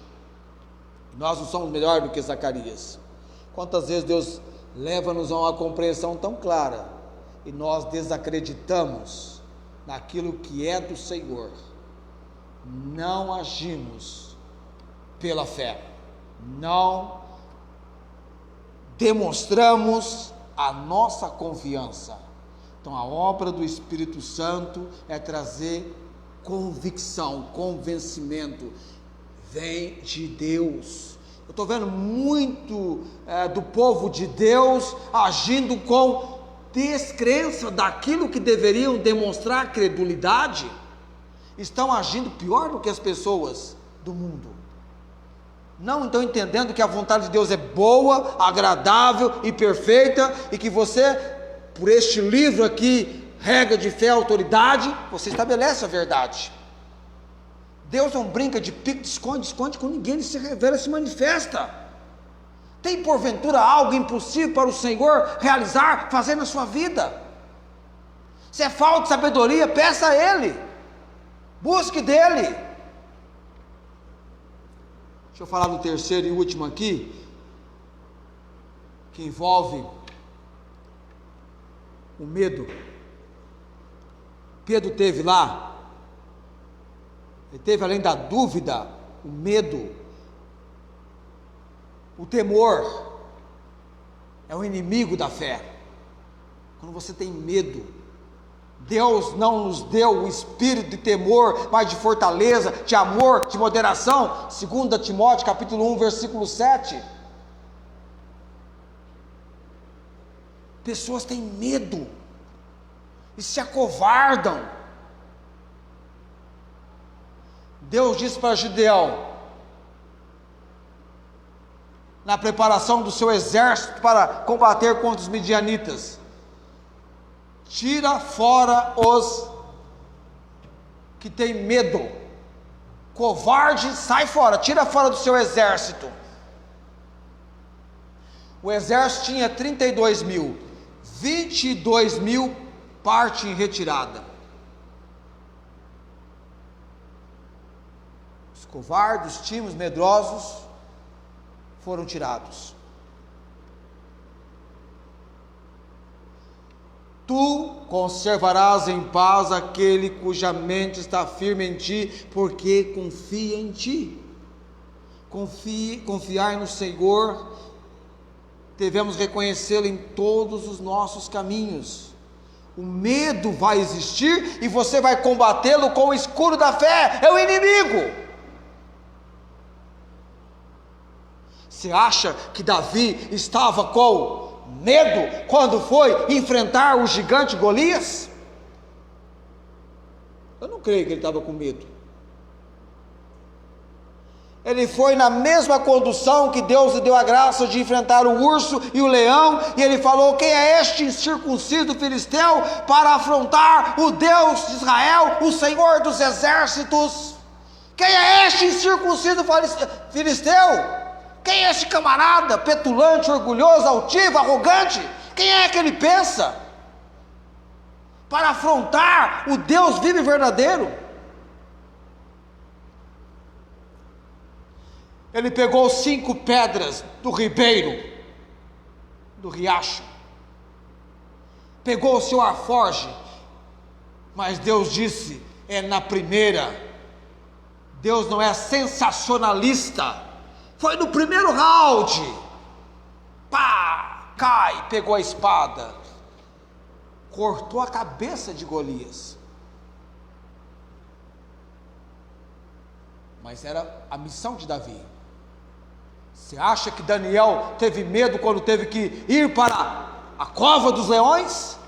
Nós não somos melhores do que Zacarias. Quantas vezes Deus leva-nos a uma compreensão tão clara e nós desacreditamos naquilo que é do Senhor, não agimos pela fé, não demonstramos a nossa confiança. Então a obra do Espírito Santo é trazer convicção, convencimento, vem de Deus. Eu estou vendo muito do povo de Deus agindo com descrença daquilo que deveriam demonstrar credulidade, estão agindo pior do que as pessoas do mundo. Não estão entendendo que a vontade de Deus é boa, agradável e perfeita, e que você, por este livro aqui, regra de fé e autoridade, você estabelece a verdade. Deus não brinca de pique, esconde com ninguém, ele se revela, se manifesta. Tem porventura algo impossível para o Senhor realizar, fazer na sua vida? Se é falta de sabedoria, peça a Ele, busque dEle. Deixa eu falar do terceiro e último aqui, que envolve o medo. Pedro teve lá, ele teve, além da dúvida, o medo. O temor é o inimigo da fé. Quando você tem medo, Deus não nos deu o espírito de temor, mas de fortaleza, de amor, de moderação. 2 Timóteo capítulo 1, versículo 7. Pessoas têm medo e se acovardam. Deus disse para Gideão, na preparação do seu exército para combater contra os midianitas: tira fora os que têm medo, covarde, sai fora, tira fora do seu exército. O exército tinha 32 mil, 22 mil parte em retirada. Os covardes, os tímidos, medrosos foram tirados. Tu conservarás em paz aquele cuja mente está firme em ti, porque confia em ti. Confiar no Senhor, devemos reconhecê-lo em todos os nossos caminhos. O medo vai existir e você vai combatê-lo com o escudo da fé, é o inimigo. Você acha que Davi estava com medo quando foi enfrentar o gigante Golias? Eu não creio que ele estava com medo. Ele foi na mesma condução que Deus lhe deu a graça de enfrentar o urso e o leão, e ele falou: quem é este incircunciso filisteu para afrontar o Deus de Israel, o Senhor dos exércitos? Quem é este incircunciso filisteu? Quem é este camarada petulante, orgulhoso, altivo, arrogante? Quem é que ele pensa para afrontar o Deus vivo e verdadeiro? Ele pegou 5 pedras do ribeiro, do riacho, pegou o seu alforje, mas Deus disse, é na primeira. Deus não é sensacionalista. Foi no primeiro round, pá, cai, pegou a espada, cortou a cabeça de Golias. Mas era a missão de Davi. Você acha que Daniel teve medo quando teve que ir para a cova dos leões?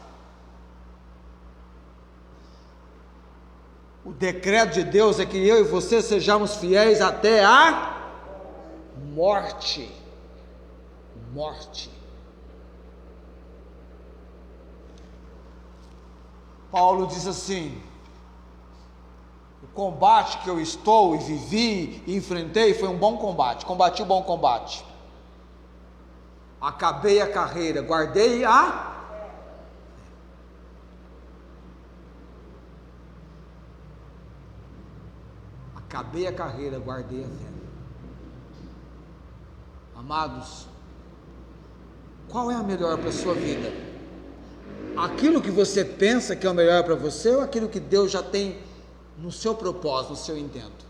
O decreto de Deus é que eu e você sejamos fiéis até a morte. Morte. Paulo diz assim: o combate que eu estou e vivi e enfrentei foi um bom combate, combati o bom combate, acabei a carreira, guardei a... Acabei a carreira, guardei a fé. Amados, qual é a melhor para a sua vida? Aquilo que você pensa que é o melhor para você ou aquilo que Deus já tem no seu propósito, no seu intento?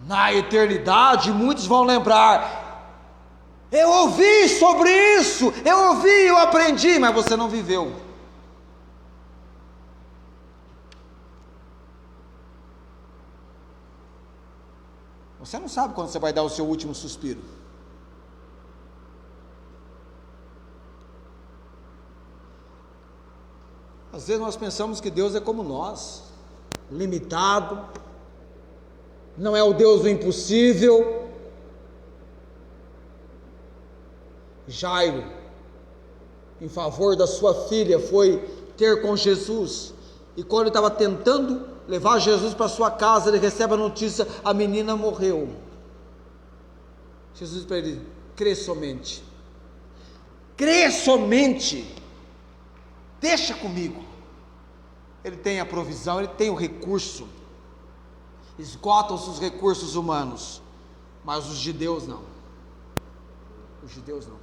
Na eternidade, muitos vão lembrar: eu ouvi sobre isso, eu ouvi, eu aprendi, mas você não viveu. Você não sabe quando você vai dar o seu último suspiro. Às vezes nós pensamos que Deus é como nós, limitado, não é o Deus do impossível. Jairo, em favor da sua filha, foi ter com Jesus, e quando ele estava tentando levar Jesus para sua casa, ele recebe a notícia: a menina morreu. Jesus disse para ele: crê somente, crê somente, deixa comigo. Ele tem a provisão, ele tem o recurso, esgotam-se os recursos humanos, mas os de Deus não. Os de Deus não.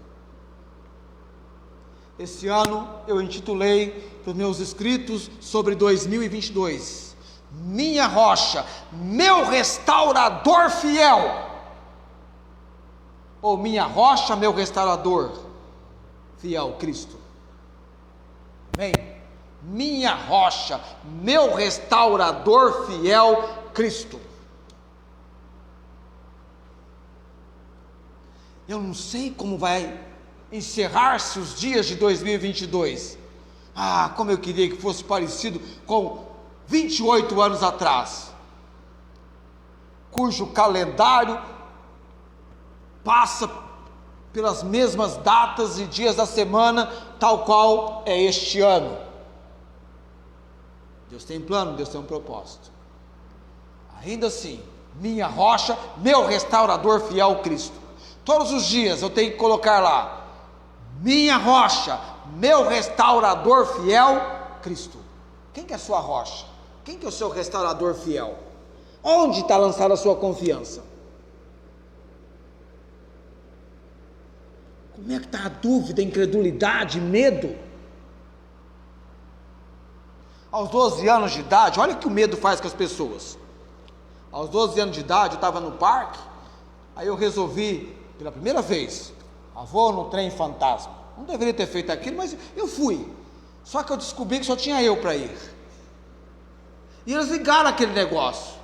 Esse ano eu intitulei para os meus escritos sobre 2022: minha rocha, meu restaurador fiel. Ou minha rocha, meu restaurador fiel, Cristo. Amém? Minha rocha, meu restaurador fiel, Cristo. Eu não sei como vai encerrar-se os dias de 2022. Ah, como eu queria que fosse parecido com 28 anos atrás, cujo calendário passa pelas mesmas datas e dias da semana, tal qual é este ano. Deus tem plano, Deus tem um propósito. Ainda assim, minha rocha, meu restaurador fiel, Cristo. Todos os dias eu tenho que colocar lá: minha rocha, meu restaurador fiel, Cristo. Quem que é a sua rocha? Quem que é o seu restaurador fiel? Onde está lançada a sua confiança? Como é que está a dúvida, a incredulidade, medo? Aos 12 anos de idade, olha o que o medo faz com as pessoas. Aos 12 anos de idade, eu estava no parque, aí eu resolvi, pela primeira vez, vou no trem fantasma. Não deveria ter feito aquilo, mas eu fui. Só que eu descobri que só tinha eu para ir. E eles ligaram aquele negócio.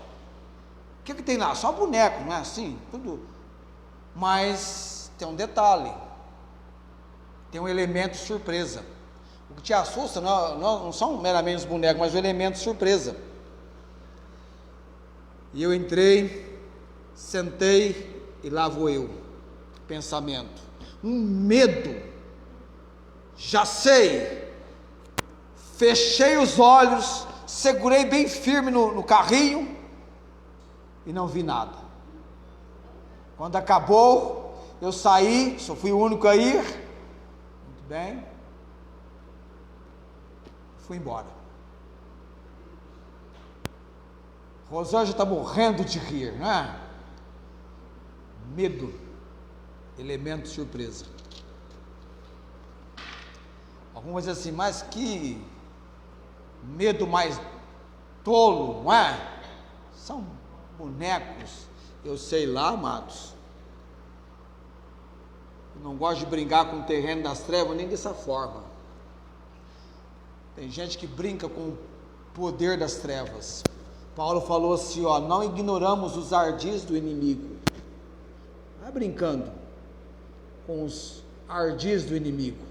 O que tem lá? Só boneco, não é assim? Tudo. Mas tem um detalhe. Tem um elemento surpresa. O que te assusta não são meramente os bonecos, mas o elemento surpresa. E eu entrei, sentei e lá vou eu. Pensamento. Um medo. Já sei. Fechei os olhos, segurei bem firme no carrinho e não vi nada. Quando acabou, eu saí, só fui o único a ir. Muito bem. Fui embora. Rosângela está morrendo de rir, não é? Medo, elemento surpresa. Alguns dizem assim, mas que medo mais tolo, não é? São bonecos. Eu sei lá, amados. Eu não gosto de brincar com o terreno das trevas nem dessa forma. Tem gente que brinca com o poder das trevas. Paulo falou assim, ó, não ignoramos os ardis do inimigo. Vai brincando com os ardis do inimigo.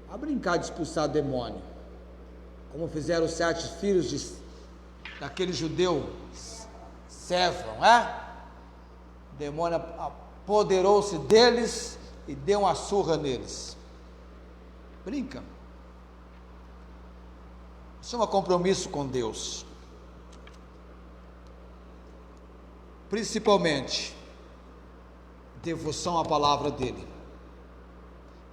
Vai brincar de expulsar demônio, como fizeram os 7 filhos daquele judeu Cefron, O demônio apoderou-se deles e deu uma surra neles. Brinca. Isso é um compromisso com Deus. Principalmente, devoção à palavra dele.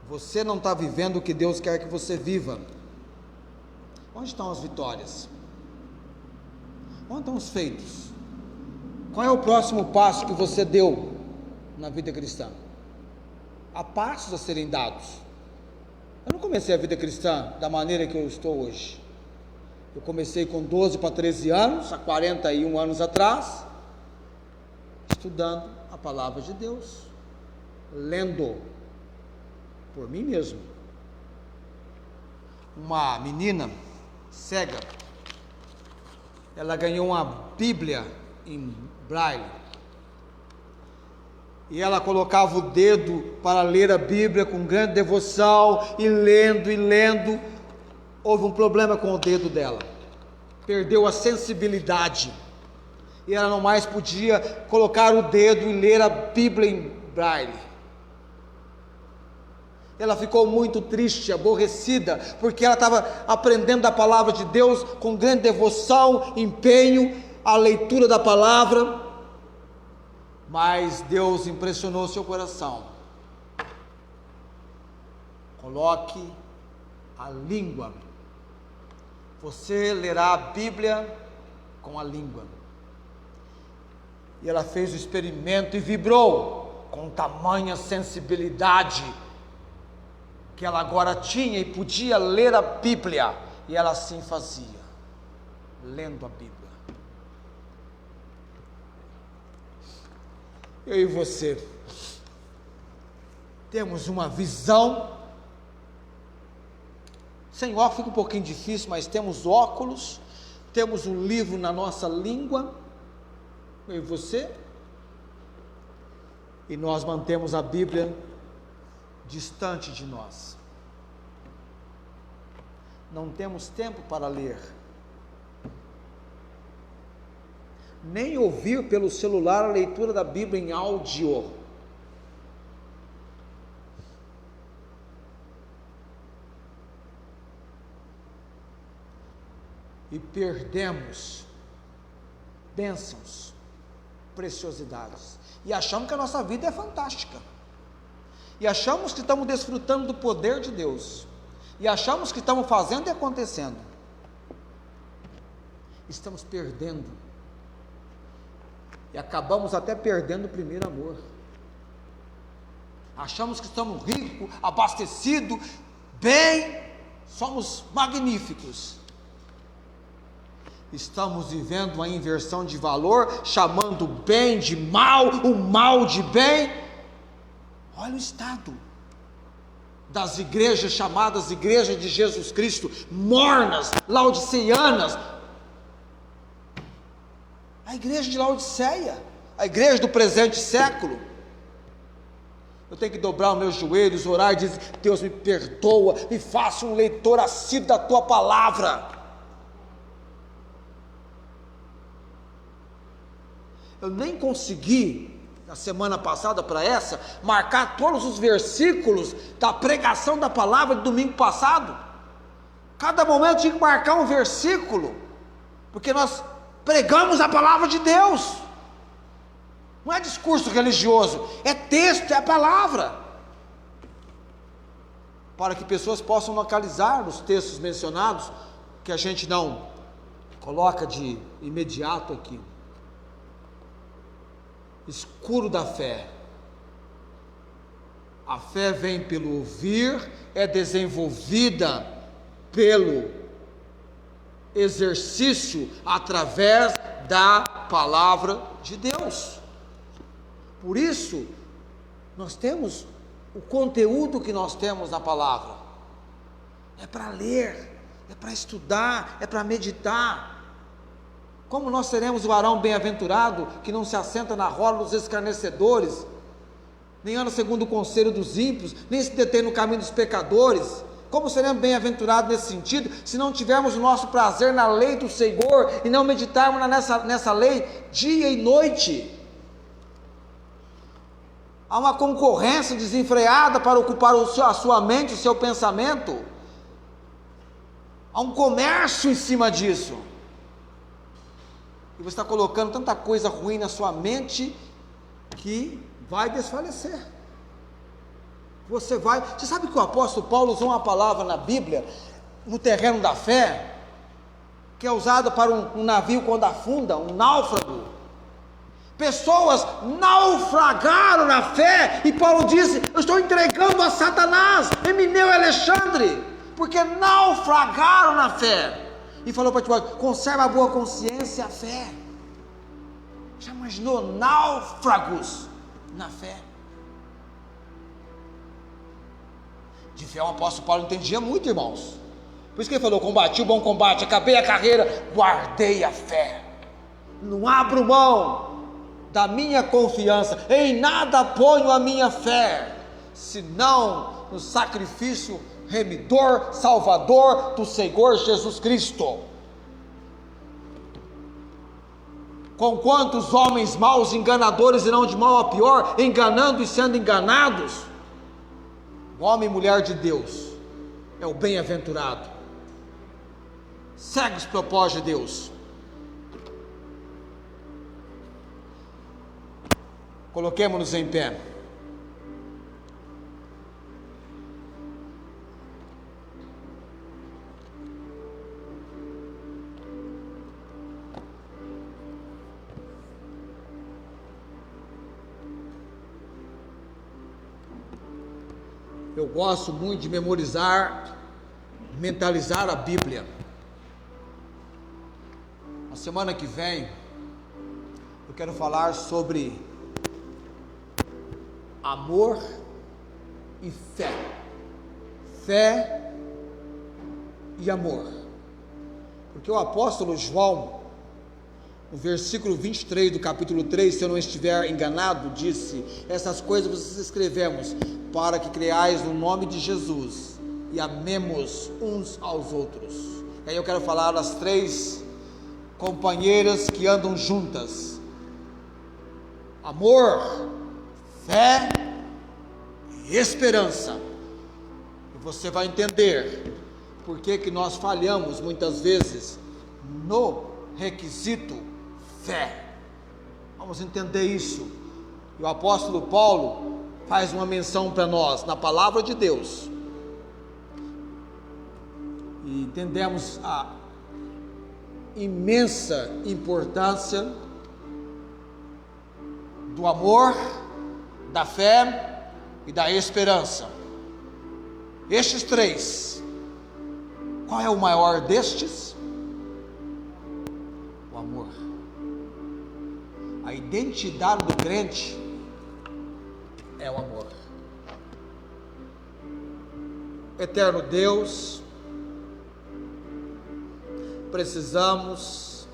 Você não está vivendo o que Deus quer que você viva. Onde estão as vitórias? Onde estão os feitos? Qual é o próximo passo que você deu na vida cristã? Há passos a serem dados. Eu não comecei a vida cristã da maneira que eu estou hoje. Eu comecei com 12 para 13 anos, há 41 anos atrás, estudando a palavra de Deus, lendo por mim mesmo. Uma menina cega, ela ganhou uma Bíblia em braille, e ela colocava o dedo para ler a Bíblia com grande devoção, e lendo, houve um problema com o dedo dela, perdeu a sensibilidade, e ela não mais podia colocar o dedo e ler a Bíblia em braille. Ela ficou muito triste, aborrecida, porque ela estava aprendendo a palavra de Deus com grande devoção, empenho, a leitura da palavra, mas Deus impressionou seu coração. Coloque a língua, você lerá a Bíblia com a língua. E ela fez o experimento e vibrou com tamanha sensibilidade que ela agora tinha e podia ler a Bíblia, e ela assim fazia, lendo a Bíblia. Eu e você temos uma visão, sem óculos fica um pouquinho difícil, mas temos óculos, temos um livro na nossa língua, eu e você, e nós mantemos a Bíblia distante de nós. Não temos tempo para ler, nem ouvir pelo celular a leitura da Bíblia em áudio. E perdemos bênçãos, preciosidades, e achamos que a nossa vida é fantástica, e achamos que estamos desfrutando do poder de Deus, e achamos que estamos fazendo e acontecendo. Estamos perdendo, e acabamos até perdendo o primeiro amor. Achamos que estamos ricos, abastecidos, bem, somos magníficos. Estamos vivendo uma inversão de valor, chamando o bem de mal, o mal de bem. Olha o estado das igrejas chamadas igrejas de Jesus Cristo, mornas, laodiceanas. A igreja de Laodiceia, a igreja do presente século. Eu tenho que dobrar os meus joelhos, orar e dizer: Deus, me perdoa, me faça um leitor assíduo da tua palavra. Eu nem consegui, na semana passada para essa, marcar todos os versículos da pregação da palavra do domingo passado. Cada momento tinha que marcar um versículo, porque nós pregamos a palavra de Deus. Não é discurso religioso, é texto, é a palavra. Para que pessoas possam localizar os textos mencionados, que a gente não coloca de imediato aqui. Escuro da fé. A fé vem pelo ouvir, é desenvolvida pelo exercício através da palavra de Deus. Por isso, nós temos o conteúdo que nós temos na palavra. É para ler, é para estudar, é para meditar. Como nós seremos o varão bem-aventurado, que não se assenta na roda dos escarnecedores, nem anda segundo o conselho dos ímpios, nem se detém no caminho dos pecadores? Como seremos bem-aventurados nesse sentido, se não tivermos o nosso prazer na lei do Senhor, e não meditarmos nessa lei dia e noite? Há uma concorrência desenfreada para ocupar a sua mente, o seu pensamento. Há um comércio em cima disso. E você está colocando tanta coisa ruim na sua mente que vai desfalecer. Você sabe que o apóstolo Paulo usou uma palavra na Bíblia, no terreno da fé, que é usada para um navio quando afunda, um náufrago. Pessoas naufragaram na fé, e Paulo disse: eu estou entregando a Satanás, Emineu e Alexandre, porque naufragaram na fé. E falou para Timóteo: conserva a boa consciência e a fé. Já imaginou náufragos na fé? De fé o apóstolo Paulo entendia muito, irmãos. Por isso que ele falou: combati o bom combate, acabei a carreira, guardei a fé. Não abro mão da minha confiança, em nada ponho a minha fé, senão no sacrifício remidor, salvador do Senhor Jesus Cristo. Com quantos homens maus, enganadores, irão de mal a pior, enganando e sendo enganados? O homem e mulher de Deus é o bem-aventurado, segue os propósitos de Deus. Coloquemos-nos em pé. Eu gosto muito de memorizar, mentalizar a Bíblia. Na semana que vem, eu quero falar sobre amor e fé. Fé e amor. Porque o apóstolo João, no versículo 23 do capítulo 3, se eu não estiver enganado, disse: essas coisas vocês escrevemos para que creais no nome de Jesus e amemos uns aos outros. E aí eu quero falar das três companheiras que andam juntas: amor, fé e esperança. E você vai entender por que nós falhamos muitas vezes no requisito fé. Vamos entender isso. E o apóstolo Paulo faz uma menção para nós na palavra de Deus, e entendemos a imensa importância do amor, da fé e da esperança. Estes três, qual é o maior destes? O amor. A identidade do crente é o amor. Eterno Deus, precisamos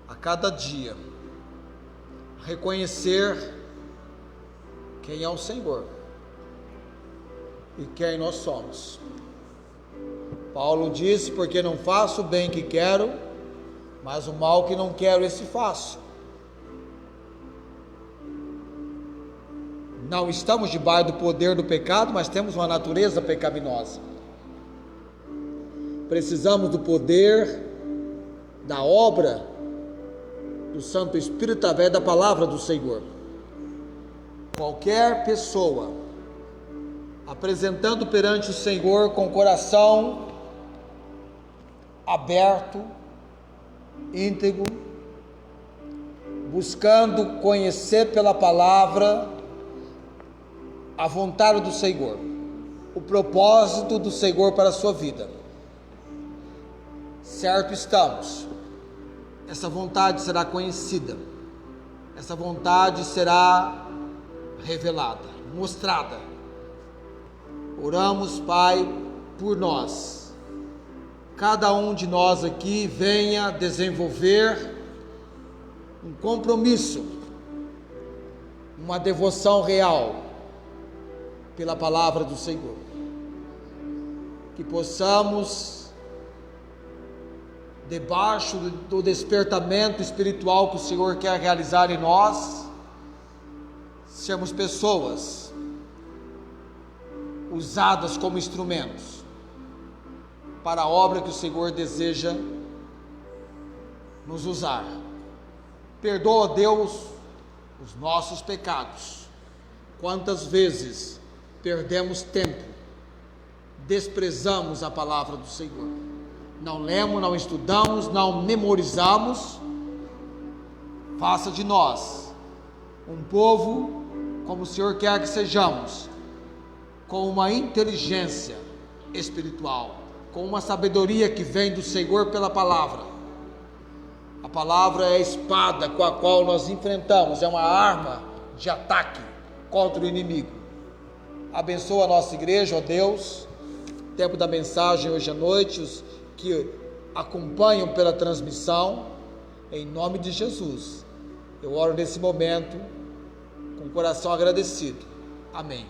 a cada dia reconhecer quem é o Senhor e quem nós somos. Paulo disse: porque não faço o bem que quero, mas o mal que não quero, esse faço. Não estamos debaixo do poder do pecado, mas temos uma natureza pecaminosa. precisamos do poder, da obra do Santo Espírito através da palavra do Senhor. Qualquer pessoa apresentando perante o Senhor com o coração aberto, íntegro, buscando conhecer pela palavra a vontade do Senhor, o propósito do Senhor para a sua vida. Certo estamos, essa vontade será conhecida, essa vontade será revelada, mostrada. Oramos, Pai, por nós. Cada um de nós aqui venha desenvolver um compromisso, uma devoção real pela palavra do Senhor. Que possamos, debaixo do despertamento espiritual que o Senhor quer realizar em nós, sermos pessoas usadas como instrumentos para a obra que o Senhor deseja nos usar. Perdoa, Deus, os nossos pecados. Quantas vezes perdemos tempo, desprezamos a palavra do Senhor, não lemos, não estudamos, não memorizamos. Faça de nós um povo como o Senhor quer que sejamos, com uma inteligência espiritual, com uma sabedoria que vem do Senhor pela palavra. A palavra é a espada com a qual nós enfrentamos, é uma arma de ataque contra o inimigo. Abençoa a nossa igreja, ó Deus, tempo da mensagem hoje à noite, os que acompanham pela transmissão, em nome de Jesus. Eu oro nesse momento com o coração agradecido. Amém.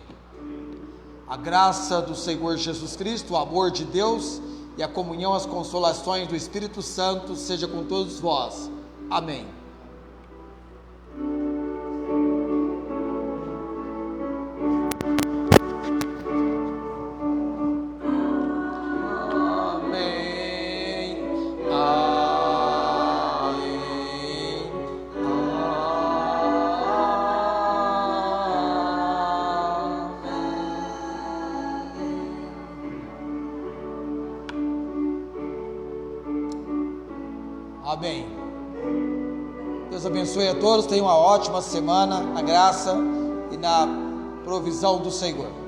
A graça do Senhor Jesus Cristo, o amor de Deus e a comunhão, as consolações do Espírito Santo seja com todos vós. Amém. Amém. Deus abençoe a todos, tenham uma ótima semana na graça e na provisão do Senhor.